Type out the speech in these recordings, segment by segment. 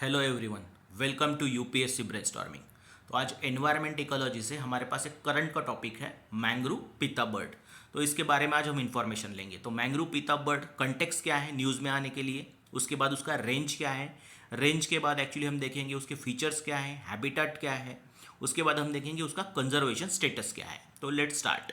Hello everyone, welcome to UPSC brainstorming. तो आज environment ecology से हमारे पास एक करंट का टॉपिक है मैंग्रोव पीता बर्ड। तो इसके बारे में आज हम इंफॉर्मेशन लेंगे। तो मैंग्रोव पीता बर्ड कंटेक्स्ट क्या है न्यूज़ में आने के लिए, उसके बाद उसका रेंज क्या है, रेंज के बाद एक्चुअली हम देखेंगे उसके फीचर्स क्या है, हैबिटेट क्या है, उसके बाद हम देखेंगे उसका कंजर्वेशन स्टेटस क्या है। तो लेट्स स्टार्ट।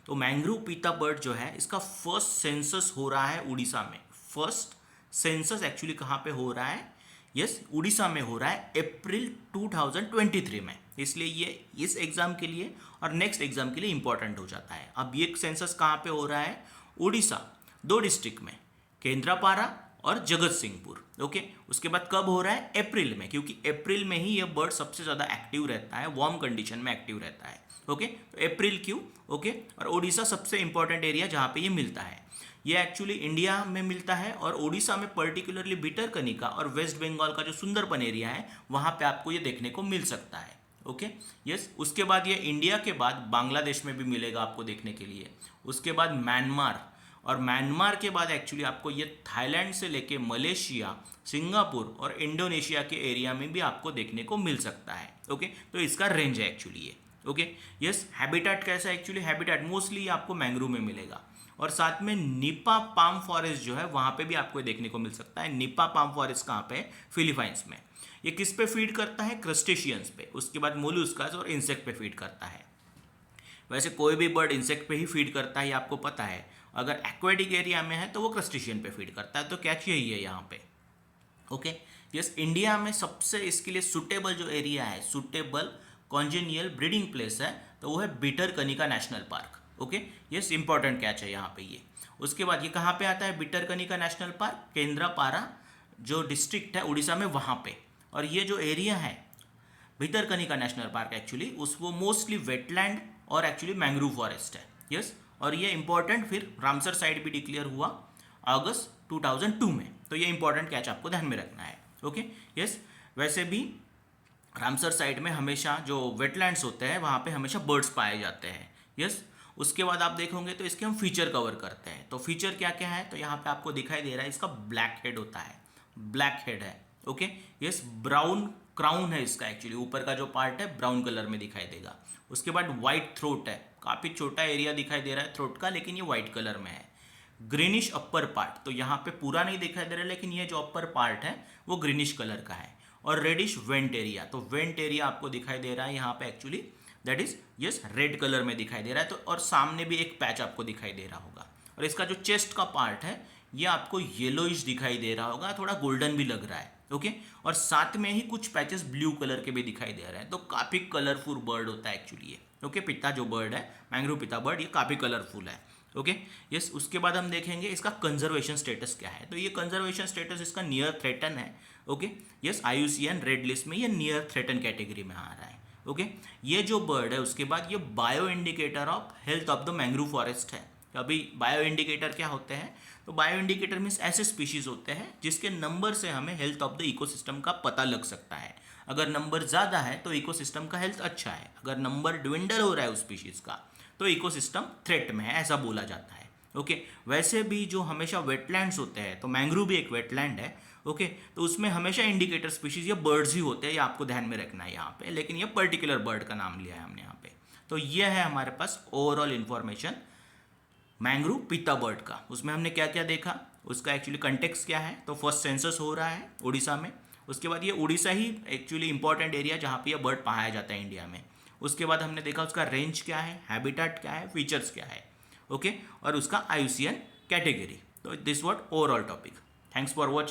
तो मैंग्रोव पीता बर्ड जो है इसका फर्स्ट सेंसस हो रहा है उड़ीसा में। फर्स्ट सेंसस एक्चुअली कहाँ पे हो रहा है? यस, उड़ीसा में हो रहा है अप्रैल 2023 में। इसलिए ये इस एग्जाम के लिए और नेक्स्ट एग्जाम के लिए इंपॉर्टेंट हो जाता है। अब ये सेंसस कहाँ पे हो रहा है? उड़ीसा, दो डिस्ट्रिक्ट में, केंद्रापारा और जगत सिंहपुर। ओके, उसके बाद कब हो रहा है? अप्रैल में, क्योंकि अप्रैल में ही ये बर्ड सबसे ज़्यादा एक्टिव रहता है, वार्म कंडीशन में एक्टिव रहता है। ओके, तो अप्रैल क्यों? ओके, और उड़ीसा सबसे इंपॉर्टेंट एरिया जहाँ पे ये मिलता है। ये एक्चुअली इंडिया में मिलता है और उड़ीसा में पर्टिकुलरली भितरकनिका और वेस्ट बंगाल का जो सुंदरबन एरिया है वहाँ पे आपको ये देखने को मिल सकता है। ओके, यस, उसके बाद ये इंडिया के बाद बांग्लादेश में भी मिलेगा आपको देखने के लिए। उसके बाद म्यांमार, और म्यांमार के बाद एक्चुअली आपको ये थाईलैंड से लेके मलेशिया, सिंगापुर और इंडोनेशिया के एरिया में भी आपको देखने को मिल सकता है। ओके, तो इसका रेंज है एक्चुअली ये। ओके, यस, हैबिटेट कैसा है? एक्चुअली हैबिटेट मोस्टली आपको मैंग्रोव में मिलेगा और साथ में निपा पाम फॉरेस्ट जो है वहाँ पे भी आपको देखने को मिल सकता है। निपा पाम फॉरेस्ट कहाँ पे है? फिलीपाइंस में। ये किस पे फीड करता है? क्रस्टेशियंस पे, उसके बाद मोलुस्कास और इंसेक्ट पे फीड करता है। वैसे कोई भी बर्ड इंसेक्ट पे ही फीड करता है, ये आपको पता है। अगर एक्वेटिक एरिया में है तो वो क्रस्टेशियन पे फीड करता है। तो कैच यही है यहाँ पे। ओके, यस, इंडिया में सबसे इसके लिए सुटेबल जो एरिया है, सुटेबल कॉन्जेनियल ब्रीडिंग प्लेस है, तो वो है Bhitarkanika national park. Okay, yes, important catch है यहाँ पे ये। उसके बाद ये कहाँ पे आता है? भितरकनिका नेशनल पार्क, केंद्रापारा जो डिस्ट्रिक्ट है उड़ीसा में, वहाँ पे। और ये जो एरिया है भितरकनिका नेशनल पार्क एक्चुअली वो मोस्टली वेटलैंड और एक्चुअली मैंग्रोव फॉरेस्ट है। यस, और ये इंपॉर्टेंट फिर रामसर साइट भी डिक्लेयर हुआ अगस्त 2002 में। तो ये इंपॉर्टेंट कैच आपको ध्यान में रखना है। ओके, यस, वैसे भी रामसर साइट में हमेशा जो वेटलैंड्स होते हैं वहाँ पे हमेशा बर्ड्स पाए जाते हैं। यस, उसके बाद आप देखोगे तो इसके हम फीचर कवर करते हैं। तो फीचर क्या क्या है? तो यहाँ पे आपको दिखाई दे रहा है इसका ब्लैक हेड होता है, ब्लैक हेड है। ओके, यस, ब्राउन क्राउन है इसका, एक्चुअली ऊपर का जो पार्ट है ब्राउन कलर में दिखाई देगा। उसके बाद वाइट थ्रोट है, काफ़ी छोटा एरिया दिखाई दे रहा है थ्रोट का, लेकिन ये वाइट कलर में है। ग्रीनिश अपर पार्ट, तो यहाँ पे पूरा नहीं दिखाई दे रहा है, लेकिन ये जो अपर पार्ट है वो ग्रीनिश कलर का है। और रेडिश वेंट एरिया, तो वेंट एरिया आपको दिखाई दे रहा है यहाँ पे actually, that is yes red colour में दिखाई दे रहा है। तो और सामने भी एक पैच आपको दिखाई दे रहा होगा। और इसका जो चेस्ट का पार्ट है ये आपको येलोइश दिखाई दे रहा होगा, थोड़ा गोल्डन भी लग रहा है। ओके, और साथ में ही कुछ पैचेस ब्लू कलर के भी दिखाई दे रहे हैं। तो काफ़ी कलरफुल बर्ड होता है एक्चुअली ये। ओके, पिता जो बर्ड है मैंग्रोव पिता बर्ड, ये काफ़ी कलरफुल है। ओके, यस, उसके बाद हम देखेंगे इसका कंजर्वेशन स्टेटस क्या है। तो ये कंजर्वेशन स्टेटस इसका नियर थ्रेटन है। Okay, yes, IUCN red list में ये नियर थ्रेटन कैटेगरी में आ रहा है। ओके, ये जो बर्ड है उसके बाद ये bio indicator of health of the mangrove forest है। अभी बायो इंडिकेटर क्या होते हैं? तो बायो इंडिकेटर मीन्स ऐसे स्पीशीज होते हैं जिसके नंबर से हमें हेल्थ ऑफ द इकोसिस्टम का पता लग सकता है। अगर नंबर ज़्यादा है तो इकोसिस्टम का हेल्थ अच्छा है, अगर नंबर ड्विंडल हो रहा है उस स्पीशीज का तो इकोसिस्टम थ्रेट में है, ऐसा बोला जाता है। ओके, वैसे भी जो हमेशा वेटलैंड्स होते हैं, तो मैंग्रोव भी एक वेटलैंड है। ओके, तो उसमें हमेशा इंडिकेटर स्पीशीज या बर्ड्स ही होते हैं, ये आपको ध्यान में रखना है यहाँ पे। लेकिन ये पर्टिकुलर बर्ड का नाम लिया है हमने यहाँ पे। तो ये है हमारे पास ओवरऑल इन्फॉर्मेशन मैंग्रोव पीता बर्ड का। उसमें हमने क्या क्या देखा, उसका एक्चुअली कंटेक्स्ट क्या है। तो फर्स्ट सेंसस हो रहा है उड़ीसा में। उसके बाद ये उड़ीसा ही एक्चुअली इंपॉर्टेंट एरिया जहाँ पे ये बर्ड पाया जाता है इंडिया में। उसके बाद हमने देखा उसका रेंज क्या है, हैबिटेट क्या है, फीचर्स क्या है। ओके, और उसका IUCN कैटेगरी। तो this what overall topic. Thanks for watching.